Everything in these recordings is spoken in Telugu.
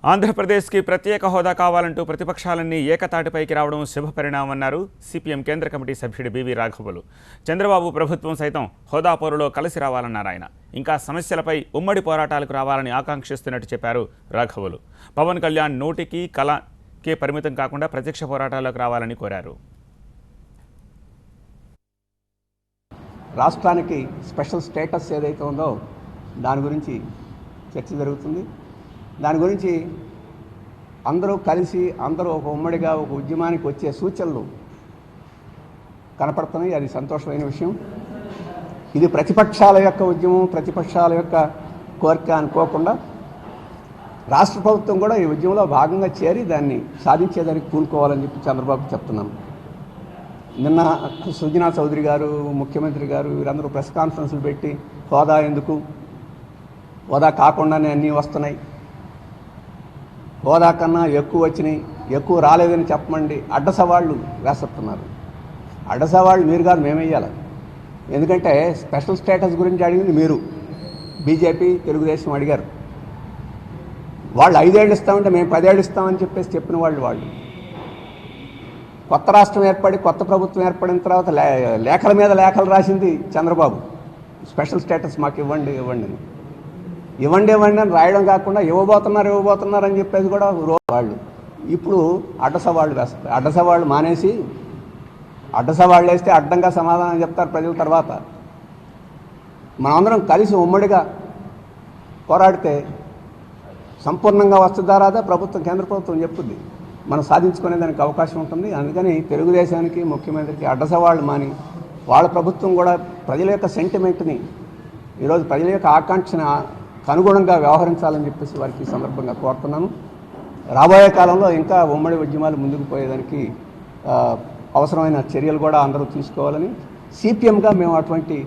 ఆంధ్రప్రదేశ్కి ప్రత్యేక హోదా కావాలంటూ ప్రతిపక్షాలన్నీ ఏకతాటిపైకి రావడం శుభపరిణామన్నారు సిపిఎం కేంద్ర కమిటీ సభ్యుడు బివి రాఘవులు. చంద్రబాబు ప్రభుత్వం సైతం హోదా పోరులో కలిసి రావాలన్నారు ఆయన. ఇంకా సమస్యలపై ఉమ్మడి పోరాటాలకు రావాలని ఆకాంక్షిస్తున్నట్టు చెప్పారు రాఘవులు. పవన్ కళ్యాణ్ నోటికి కళకే పరిమితం కాకుండా ప్రత్యక్ష పోరాటాలకు రావాలని కోరారు. రాష్ట్రానికి స్పెషల్ స్టేటస్ ఏదైతే ఉందో దాని గురించి చర్చ జరుగుతుంది. దాని గురించి అందరూ కలిసి అందరూ ఒక ఉమ్మడిగా ఒక ఉద్యమానికి వచ్చే సూచనలు కనపడుతున్నాయి. అది సంతోషమైన విషయం. ఇది ప్రతిపక్షాల యొక్క ఉద్యమం, ప్రతిపక్షాల యొక్క కోరిక అనుకోకుండా రాష్ట్ర ప్రభుత్వం కూడా ఈ ఉద్యమంలో భాగంగా చేరి దాన్ని సాధించేదానికి పూనుకోవాలని చెప్పి చంద్రబాబు చెప్తున్నాను. నిన్న సుజనా చౌదరి గారు, ముఖ్యమంత్రి గారు వీరందరూ ప్రెస్ కాన్ఫరెన్స్లు పెట్టి హోదా ఎందుకు, హోదా కాకుండానే అన్నీ వస్తున్నాయి, హోదా కన్నా ఎక్కువ వచ్చినాయి, ఎక్కువ రాలేదని చెప్పమండి అడ్డ సవాళ్ళు వేస్తున్నారు. అడ్డ సవాళ్ళు మీరు కాదు, మేము వేయాలి. ఎందుకంటే స్పెషల్ స్టేటస్ గురించి అడిగింది మీరు, బీజేపీ తెలుగుదేశం అడిగారు. వాళ్ళు 5 ఏళ్ళు ఇస్తామంటే మేము 10 ఏళ్ళు ఇస్తామని చెప్పిన వాళ్ళు కొత్త రాష్ట్రం ఏర్పడి కొత్త ప్రభుత్వం ఏర్పడిన తర్వాత లేఖల మీద లేఖలు రాసింది చంద్రబాబు. స్పెషల్ స్టేటస్ మాకు ఇవ్వండి అని రాయడం కాకుండా ఇవ్వబోతున్నారు అని చెప్పేసి కూడా వాళ్ళు ఇప్పుడు అడ్డ సవాళ్ళు వేస్తారు. అడ్డ సవాళ్ళు మానేసి అడ్డ సవాళ్ళు వేస్తే అడ్డంగా సమాధానం చెప్తారు ప్రజల. తర్వాత మనందరం కలిసి ఉమ్మడిగా పోరాడితే సంపూర్ణంగా వస్తుందా రాదా ప్రభుత్వం, కేంద్ర ప్రభుత్వం చెప్పుద్ది, మనం సాధించుకునే దానికి అవకాశం ఉంటుంది. అందుకని తెలుగుదేశానికి, ముఖ్యమంత్రికి అడ్డ సవాళ్ళు మాని వాళ్ళ ప్రభుత్వం కూడా ప్రజల యొక్క సెంటిమెంట్ని, ఈరోజు ప్రజల యొక్క ఆకాంక్షను అనుగుణంగా వ్యవహరించాలని చెప్పేసి వారికి ఈ సందర్భంగా కోరుతున్నాను. రాబోయే కాలంలో ఇంకా ఉమ్మడి ఉద్యమాలు ముందుకు పోయేదానికి అవసరమైన చర్యలు కూడా అందరూ తీసుకోవాలని సిపిఎంగా మేము అటువంటి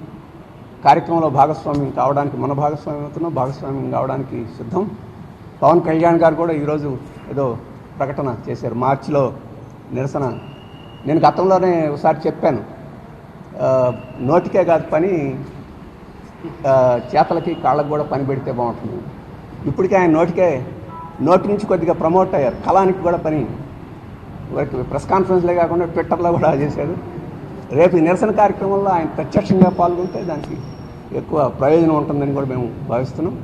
కార్యక్రమంలో భాగస్వామ్యం కావడానికి, మన భాగస్వామ్యం కావడానికి సిద్ధం. పవన్ కళ్యాణ్ గారు కూడా ఈరోజు ఏదో ప్రకటన చేశారు, మార్చిలో నిరసన. నేను గతంలోనే ఒకసారి చెప్పాను, నోటికే కాదు పని, చేతలకి కాళ్ళకు కూడా పని పెడితే బాగుంటుంది. ఇప్పటికే ఆయన నోటి నుంచి కొద్దిగా ప్రమోట్ అయ్యారు, కళానికి కూడా పని. ప్రెస్ కాన్ఫరెన్స్లే కాకుండా ట్విట్టర్లో కూడా చేశారు. రేపు ఈ నిరసన కార్యక్రమంలో ఆయన ప్రత్యక్షంగా పాల్గొంటే దానికి ఎక్కువ ప్రయోజనం ఉంటుందని కూడా మేము భావిస్తున్నాం.